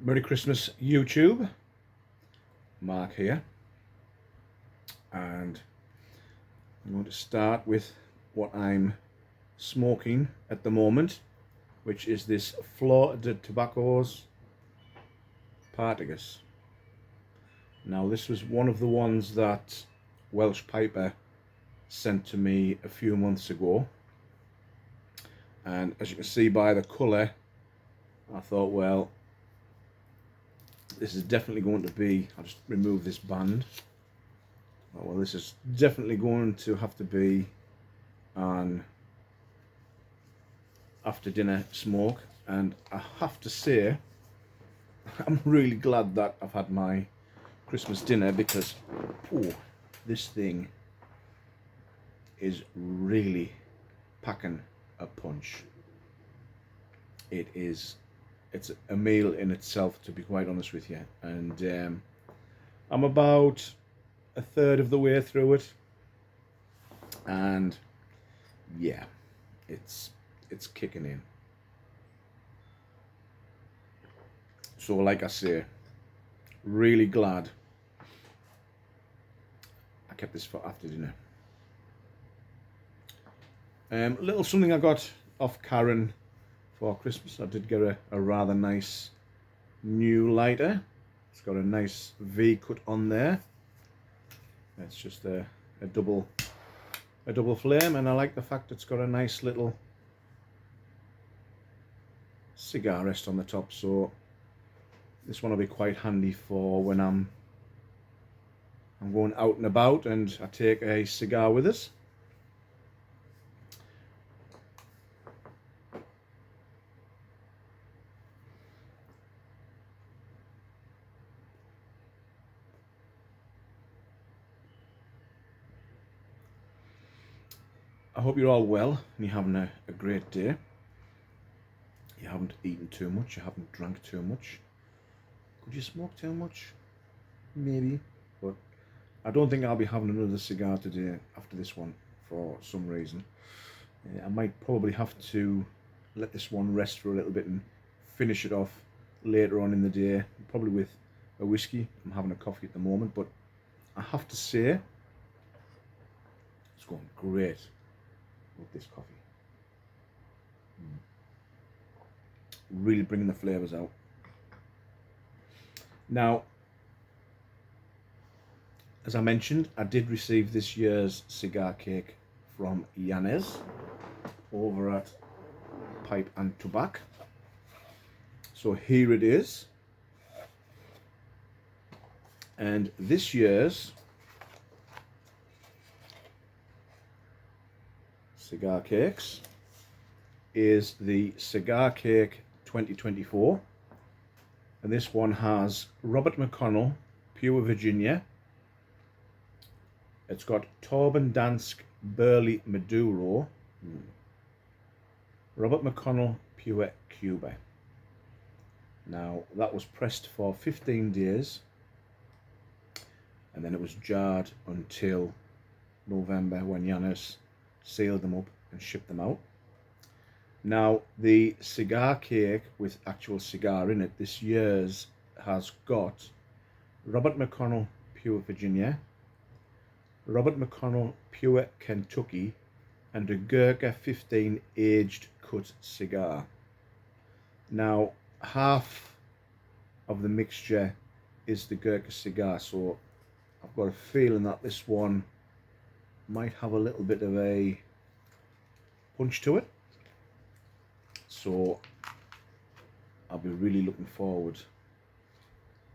Merry Christmas YouTube, Mark here, and I'm going to start with what I'm smoking at the moment, which is this Flor de Tabacos Partagas. Now this was one of the ones that Welsh Piper sent to me a few months ago, and as you can see by the colour, I thought, well, this is definitely going to be, I'll just remove this band. Well, this is definitely going to have to be an after dinner smoke, and I have to say I'm really glad that I've had my Christmas dinner, because this thing is really packing a punch. It's a meal in itself, to be quite honest with you, and I'm about a third of the way through it, and yeah, it's kicking in. So like I say, really glad I kept this for after dinner. A little something I got off Karen for Christmas. I did get a rather nice new lighter. It's got a nice V cut on there. It's just a double flame, and I like the fact it's got a nice little cigar rest on the top, so this one will be quite handy for when I'm going out and about and I take a cigar with us. I hope you're all well and you're having a great day. You haven't eaten too much, you haven't drank too much. Could you smoke too much? Maybe, but I don't think I'll be having another cigar today after this one for some reason. I might probably have to let this one rest for a little bit and finish it off later on in the day, probably with a whiskey. I'm having a coffee at the moment, but I have to say it's going great with this coffee. Really bringing the flavours out. Now, as I mentioned, I did receive this year's cigar cake from Yanez over at Pipe and Tobacco. So here it is. And this year's cigar cakes is the Cigar Cake 2024. And this one has Robert McConnell, Pure Virginia. It's got Torben Dansk Burley Maduro. Robert McConnell, Pure Cuba. Now, that was pressed for 15 days. And then it was jarred until November, when Yanez sealed them up and shipped them out. Now, the cigar cake with actual cigar in it this year's has got Robert McConnell Pure Virginia, Robert McConnell Pure Kentucky, and a Gurkha 15 aged cut cigar. Now, half of the mixture is the Gurkha cigar, so I've got a feeling that this one might have a little bit of a punch to it. So I'll be really looking forward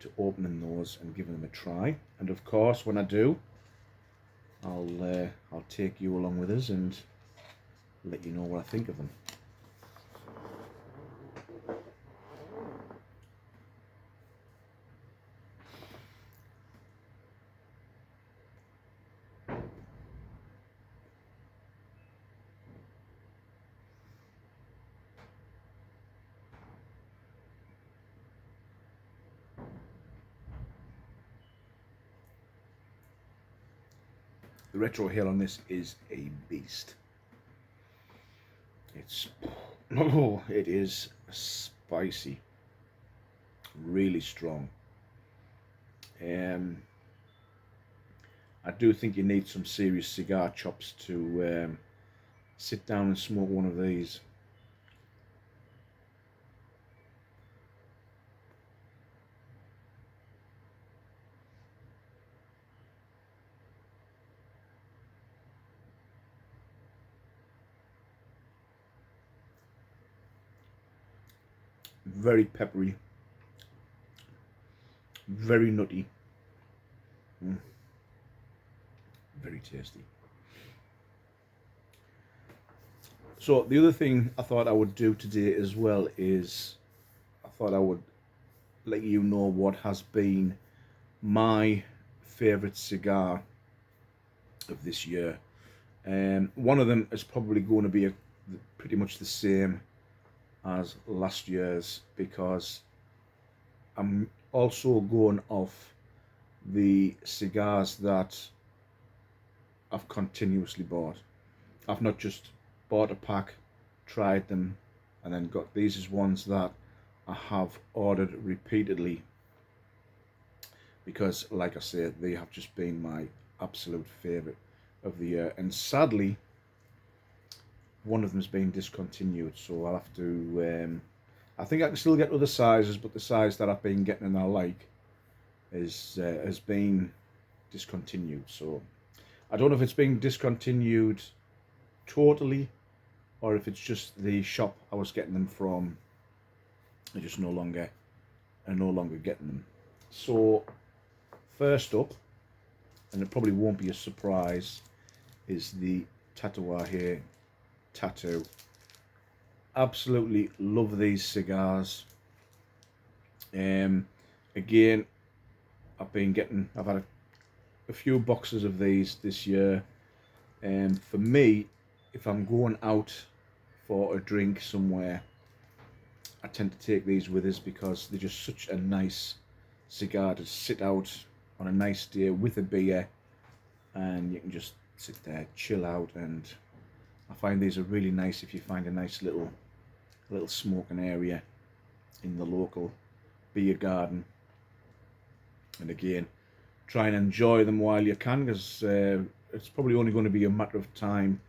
to opening those and giving them a try. And of course, when I do, I'll take you along with us and let you know what I think of them. The retrohale on this is a beast. It is spicy. really strong. I do think you need some serious cigar chops to sit down and smoke one of these. Very peppery, very nutty, very tasty. So the other thing I thought I would do today as well is I thought I would let you know what has been my favourite cigar of this year. One of them is probably going to be pretty much the same as last year's, because I'm also going off the cigars that I've continuously bought. I've not just bought a pack, tried them, and then got these as ones that I have ordered repeatedly, because like I said, they have just been my absolute favourite of the year. And sadly, one of them's been discontinued, so I'll have to I think I can still get other sizes, but the size that I've been getting and I like has been discontinued. So I don't know if it's been discontinued totally, or if it's just the shop I was getting them from are just no longer getting them. So first up, and it probably won't be a surprise, is the Tatuaje Tattoo. Absolutely love these cigars. Again, I've had a few boxes of these this year. For me, if I'm going out for a drink somewhere, I tend to take these with us because they're just such a nice cigar to sit out on a nice day with a beer, and you can just sit there, chill out. And I find these are really nice if you find a nice little smoking area in the local beer garden. And again, try and enjoy them while you can, because it's probably only going to be a matter of time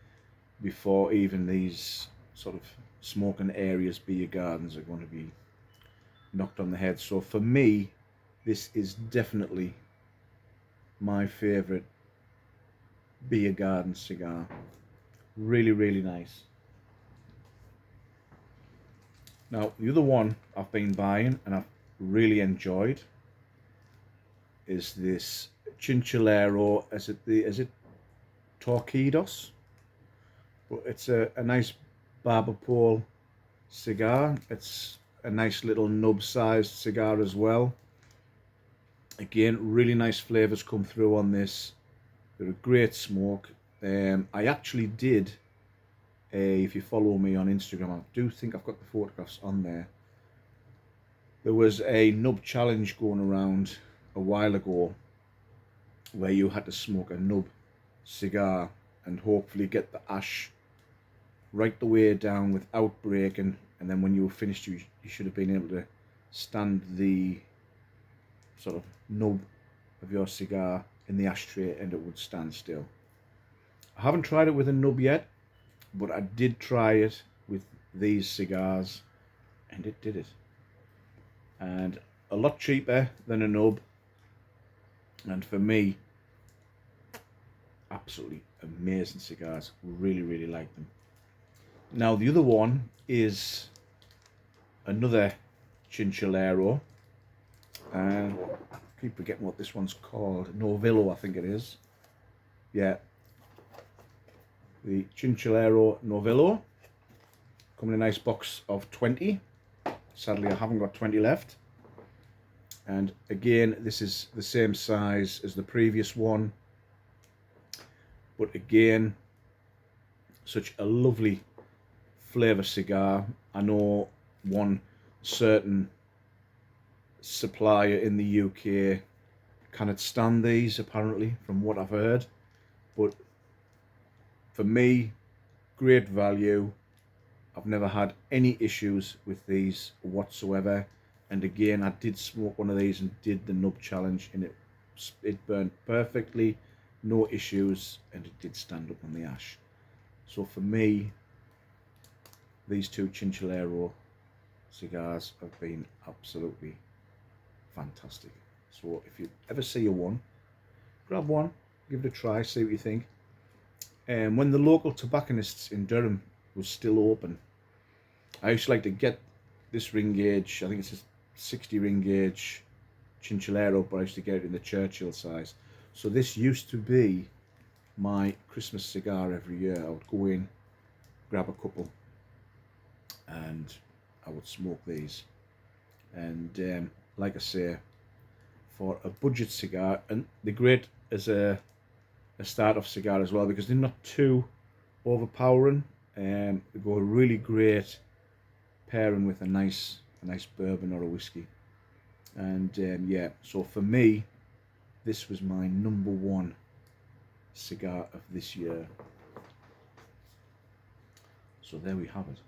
before even these sort of smoking areas, beer gardens, are going to be knocked on the head. So for me, this is definitely my favourite beer garden cigar. Really, really nice. Now, the other one I've been buying and I've really enjoyed is this Chinchillero. Is it Torquidos? But it's a nice barber pole cigar. It's a nice little nub sized cigar as well. Again, really nice flavours come through on this. They're a great smoke. I actually did if you follow me on Instagram, I do think I've got the photographs on there. There was a nub challenge going around a while ago where you had to smoke a nub cigar and hopefully get the ash right the way down without breaking, and then when you were finished, you should have been able to stand the sort of nub of your cigar in the ashtray and it would stand still. I haven't tried it with a nub yet, but I did try it with these cigars and it did it. And a lot cheaper than a nub, and for me, absolutely amazing cigars. Really, really like them. Now the other one is another Chinchillero, and I keep forgetting what this one's called. Novillo, I think it is. Yeah, the Chinchillero Novillo, coming in a nice box of 20. Sadly, I haven't got 20 left. And again, this is the same size as the previous one, but again, such a lovely flavour cigar. I know one certain supplier in the UK cannot stand these, apparently, from what I've heard, but for me, great value. I've never had any issues with these whatsoever. And again, I did smoke one of these and did the nub challenge, and it burned perfectly, no issues, and it did stand up on the ash. So for me, these two Chinchillero cigars have been absolutely fantastic. So if you ever see a one, grab one, give it a try, see what you think. And when the local tobacconists in Durham was still open, I used to like to get this ring gauge. I think it's a 60 ring gauge Chinchillero, but I used to get it in the Churchill size. So this used to be my Christmas cigar every year. I would go in, grab a couple, and I would smoke these. And like I say, for a budget cigar, and they're great as a start-off cigar as well, because they're not too overpowering. They go really great pairing with a nice bourbon or a whiskey. And yeah, so for me, this was my number one cigar of this year. So there we have it.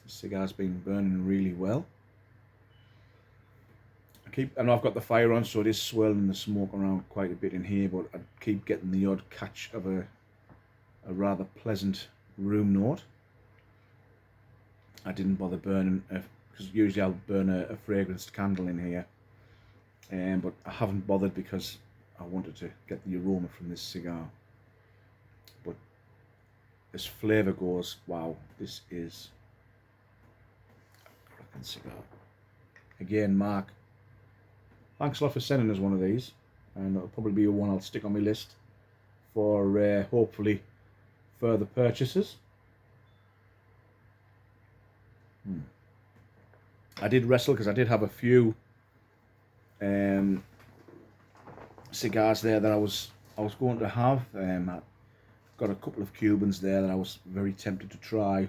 The cigar's been burning really well. I know I've got the fire on, so it is swirling the smoke around quite a bit in here, but I keep getting the odd catch of a rather pleasant room note. I didn't bother burning, because usually I'll burn a fragranced candle in here, but I haven't bothered because I wanted to get the aroma from this cigar. But as flavour goes, wow, this is a cracking cigar. Again, Mark, thanks a lot for sending us one of these, and it'll probably be one I'll stick on my list for hopefully further purchases. I did wrestle because I did have a few cigars there that I was going to have. I got a couple of Cubans there that I was very tempted to try,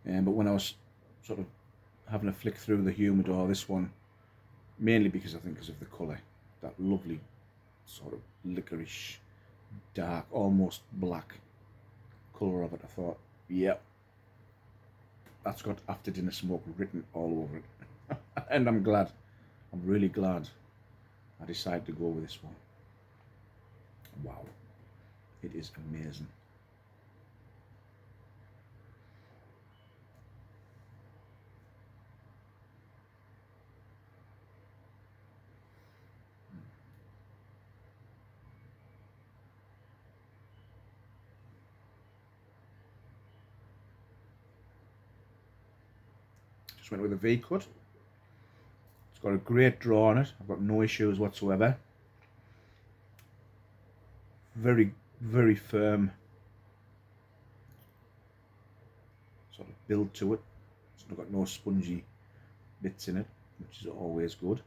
but when I was sort of having a flick through the humidor, this one, mainly because I think because of the colour, that lovely sort of licorice, dark, almost black colour of it, I thought, yep, that's got after dinner smoke written all over it. And I'm really glad I decided to go with this one. Wow, it is amazing. Just went with a V cut. It's got a great draw on it. I've got no issues whatsoever. Very, very firm sort of build to it. It's got no spongy bits in it, which is always good.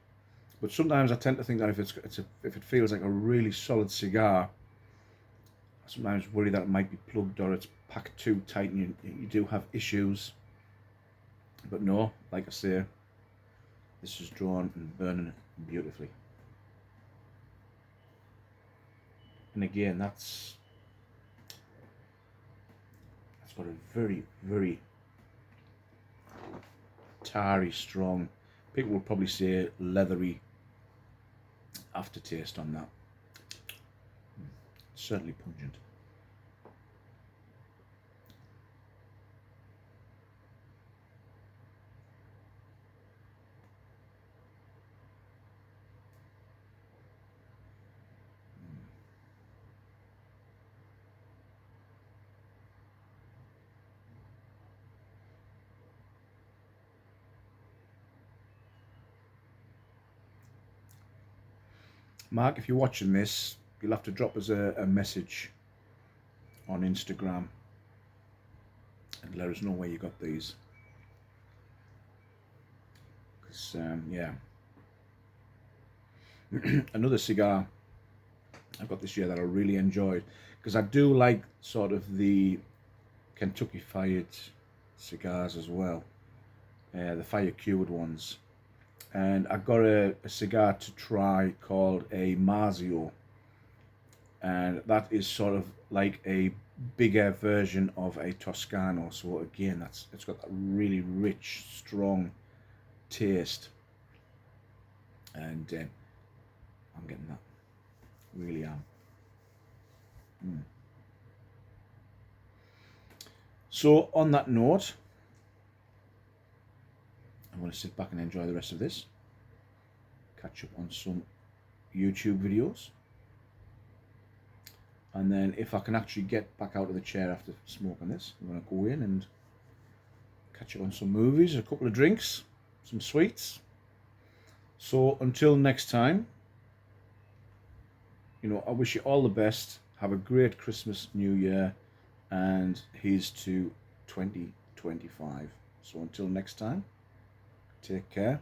But sometimes I tend to think that if it feels like a really solid cigar, I sometimes worry that it might be plugged or it's packed too tight and you do have issues. But no, like I say, this is drawn and burning beautifully. And again, that's got a very, very tarry, strong, people will probably say leathery aftertaste on that. Certainly pungent. Mark, if you're watching this, you'll have to drop us a message on Instagram and let us know where you got these. Because, yeah. Another cigar I've got this year that I really enjoyed, because I do like sort of the Kentucky Fired cigars as well, the fire cured ones. And I got a cigar to try called a Marzio, and that is sort of like a bigger version of a Toscano. So again, it's got that really rich, strong taste, and I'm getting that, really am. So on that note, I'm going to sit back and enjoy the rest of this, catch up on some YouTube videos, and then if I can actually get back out of the chair after smoking this, I'm going to go in and catch up on some movies, a couple of drinks, some sweets. So until next time, I wish you all the best. Have a great Christmas, New Year, and here's to 2025. So until next time, take care,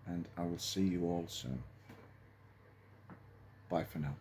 and I will see you all soon. Bye for now.